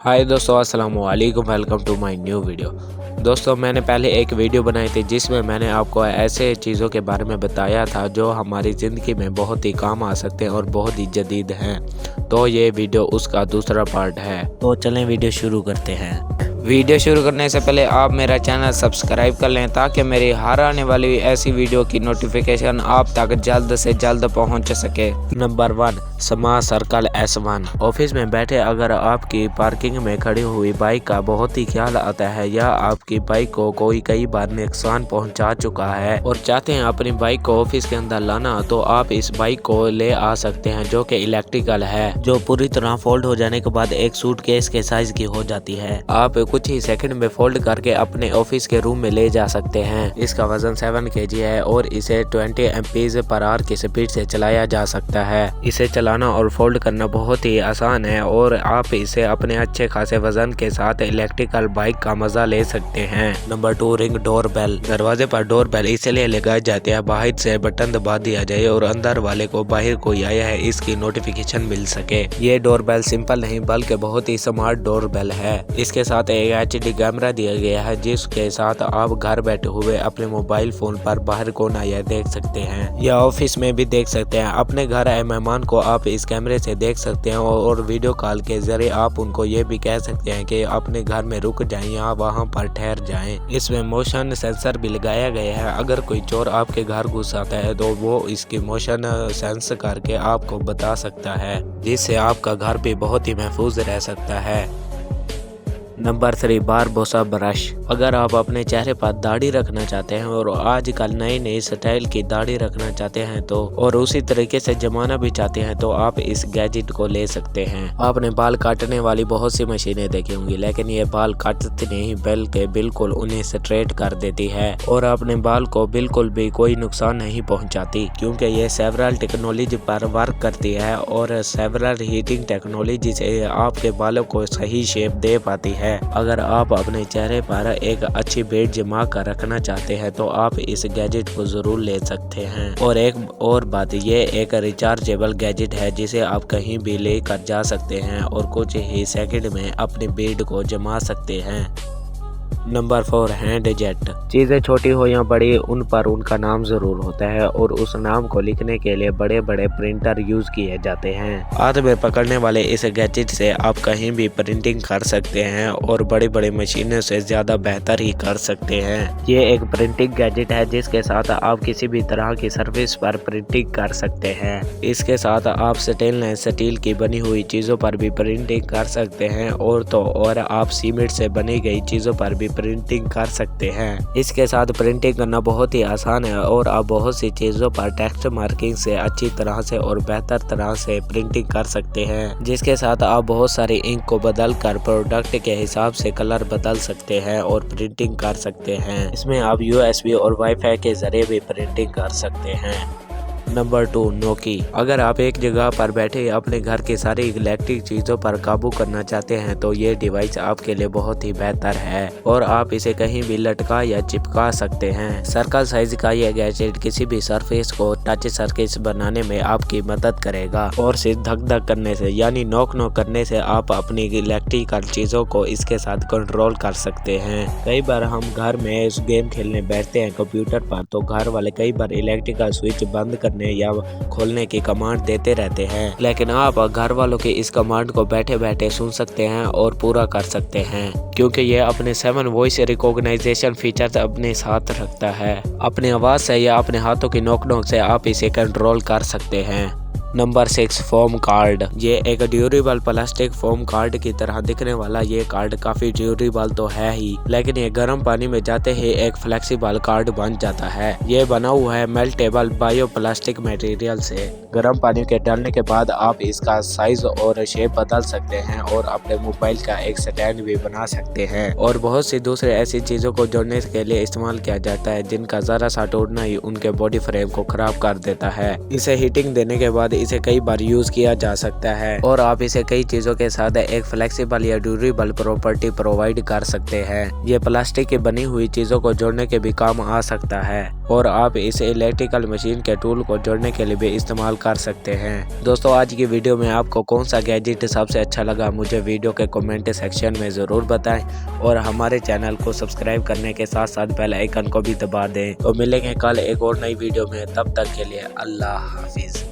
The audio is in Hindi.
हाय दोस्तों, अस्सलाम वालेकुम। Welcome to my new video. दोस्तों, मैंने पहले एक वीडियो बनाई थी जिसमें मैंने आपको ऐसे चीज़ों के बारे में बताया था जो हमारी ज़िंदगी में बहुत ही काम आ सकते हैं और बहुत ही जदीद हैं। तो ये वीडियो उसका दूसरा पार्ट है। तो चलें वीडियो शुरू करते हैं। वीडियो शुरू करने से पहले आप मेरा चैनल सब्सक्राइब कर लें ताकि मेरी हर आने वाली ऐसी वीडियो की नोटिफिकेशन आप तक जल्द से जल्द पहुंच सके। Number 1, smart circle S1। Office में बैठे अगर आपकी पार्किंग में खड़ी हुई बाइक का बहुत ही ख्याल आता है या आपकी बाइक को कोई कई बार नुकसान पहुंचा चुका है और चाहते हैं अपनी बाइक को ऑफिस के अंदर लाना, तो आप इस बाइक को ले आ सकते हैं जो कि इलेक्ट्रिकल है, जो पूरी तरह फोल्ड हो जाने के बाद एक सूटकेस के साइज की हो जाती है। आप कुछ ही सेकंड में फोल्ड करके अपने ऑफिस के रूम में ले जा सकते हैं। इसका वजन 7 kg है और इसे 20 mph की स्पीड से चलाया जा सकता है। इसे चलाना और फोल्ड करना बहुत ही आसान है और आप इसे अपने अच्छे खासे वजन के साथ इलेक्ट्रिकल बाइक का मजा ले सकते हैं। Number 2, ring door bell. दरवाजे पर डोर बेल इसलिए लगाई जाती है बाहर से बटन दबा दिया जाए और अंदर वाले को बाहर कोई आया है इसकी नोटिफिकेशन मिल सके। ये डोर बेल सिंपल नहीं बल्कि बहुत ही स्मार्ट डोर बेल है। इसके साथ एक HD कैमरा दिया गया है जिसके साथ आप घर बैठे हुए अपने मोबाइल फोन पर बाहर कौन आया देख सकते हैं या ऑफिस में भी देख सकते हैं। अपने घर आए मेहमान को आप इस कैमरे से देख सकते हैं और वीडियो कॉल के जरिए आप उनको ये भी कह सकते हैं कि अपने घर में रुक जाएं या वहां पर ठहर जाएं। इसमें मोशन सेंसर भी लगाया गया है। अगर कोई चोर आपके घर घुस आता है तो वो इसकी मोशन सेंस करके आपको बता सकता है, जिससे आपका घर भी बहुत ही महफूज रह सकता है। Number 3, Barbosa brush. अगर आप अपने चेहरे पर दाढ़ी रखना चाहते हैं और आजकल नई नई स्टाइल की दाढ़ी रखना चाहते हैं तो और उसी तरीके से जमाना भी चाहते हैं तो आप इस गैजेट को ले सकते हैं। आपने बाल काटने वाली बहुत सी मशीनें देखी होंगी, लेकिन ये बाल काटती नहीं बल्कि बिल्कुल उन्हें स्ट्रेट कर देती है और अपने बाल को बिल्कुल भी कोई नुकसान नहीं पहुँचाती, क्योंकि ये सेवरल टेक्नोलॉजी पर वर्क करती है और सेवरल हीटिंग टेक्नोलॉजी से आपके बालों को सही शेप दे पाती है। अगर आप अपने चेहरे पर एक अच्छी बेड जमा कर रखना चाहते हैं तो आप इस गैजेट को जरूर ले सकते हैं। और एक और बात, ये एक रिचार्जेबल गैजेट है जिसे आप कहीं भी लेकर जा सकते हैं और कुछ ही सेकंड में अपनी बेड को जमा सकते हैं। Number 4, hand jet. चीज़ें छोटी हो या बड़ी उन पर उनका नाम ज़रूर होता है और उस नाम को लिखने के लिए बड़े बड़े प्रिंटर यूज़ किए जाते हैं। हाथ में पकड़ने वाले इस गैजेट से आप कहीं भी प्रिंटिंग कर सकते हैं और बड़ी बड़ी मशीनों से ज़्यादा बेहतर ही कर सकते हैं। ये एक प्रिंटिंग गैजेट है जिसके साथ आप किसी भी तरह की सर्विस पर प्रिंटिंग कर सकते हैं। इसके साथ आप स्टेनलेस स्टील की बनी हुई चीज़ों पर भी प्रिंटिंग कर सकते हैं और आप सीमेंट से बनी गई चीज़ों पर भी प्रिंटिंग कर सकते हैं। इसके साथ प्रिंटिंग करना बहुत ही आसान है और आप बहुत सी चीजों पर टेक्स्ट मार्किंग से अच्छी तरह से और बेहतर तरह से प्रिंटिंग कर सकते हैं, जिसके साथ आप बहुत सारी इंक को बदल कर प्रोडक्ट के हिसाब से कलर बदल सकते हैं और प्रिंटिंग कर सकते हैं। इसमें आप USB और वाईफाई के जरिए भी प्रिंटिंग कर सकते हैं। Number 2, Noki. अगर आप एक जगह पर बैठे अपने घर की सारी इलेक्ट्रिक चीज़ों पर काबू करना चाहते हैं तो ये डिवाइस आपके लिए बहुत ही बेहतर है और आप इसे कहीं भी लटका या चिपका सकते हैं। सर्कल साइज का यह गैजेट किसी भी सरफेस को टच सरफेस बनाने में आपकी मदद करेगा और सिर्फ धक धक करने से यानी नॉक करने से आप अपनी इलेक्ट्रिकल चीज़ों को इसके साथ कंट्रोल कर सकते हैं। कई बार हम घर में इस गेम खेलने बैठते हैं कंप्यूटर पर तो घर वाले कई बार इलेक्ट्रिकल स्विच बंद करने या खोलने की कमांड देते रहते हैं, लेकिन आप घर वालों की इस कमांड को बैठे बैठे सुन सकते हैं और पूरा कर सकते हैं, क्योंकि ये अपने 7 वॉइस रिकॉग्नाइजेशन फीचर अपने साथ रखता है। अपनी आवाज से या अपने हाथों की नोक से आप इसे कंट्रोल कर सकते हैं। Number 6, foam card. ये एक ड्यूरेबल प्लास्टिक फोम कार्ड की तरह दिखने वाला ये कार्ड काफी ड्यूरेबल तो है ही, लेकिन ये गर्म पानी में जाते ही एक फ्लेक्सिबल कार्ड बन जाता है। ये बना हुआ है मेल्टेबल बायो प्लास्टिक मटेरियल से। गर्म पानी के डालने के बाद आप इसका साइज और शेप बदल सकते हैं और अपने मोबाइल का एक स्टैंड भी बना सकते हैं और बहुत सी दूसरी ऐसी चीजों को जोड़ने के लिए इस्तेमाल किया जाता है जिनका जरा सा टूटना ही उनके बॉडी फ्रेम को खराब कर देता है। इसे हीटिंग देने के बाद इसे कई बार यूज किया जा सकता है और आप इसे कई चीजों के साथ एक फ्लेक्सिबल या ड्यूरेबल प्रॉपर्टी प्रोवाइड कर सकते हैं। ये प्लास्टिक की बनी हुई चीजों को जोड़ने के भी काम आ सकता है और आप इसे इलेक्ट्रिकल मशीन के टूल को जोड़ने के लिए भी इस्तेमाल कर सकते हैं। दोस्तों, आज की वीडियो में आपको कौन सा गैजेट सबसे अच्छा लगा मुझे वीडियो के कमेंट सेक्शन में ज़रूर बताएं और हमारे चैनल को सब्सक्राइब करने के साथ साथ बेल आइकन को भी दबा दें। तो मिलेंगे कल एक और नई वीडियो में, तब तक के लिए अल्लाह हाफिज़।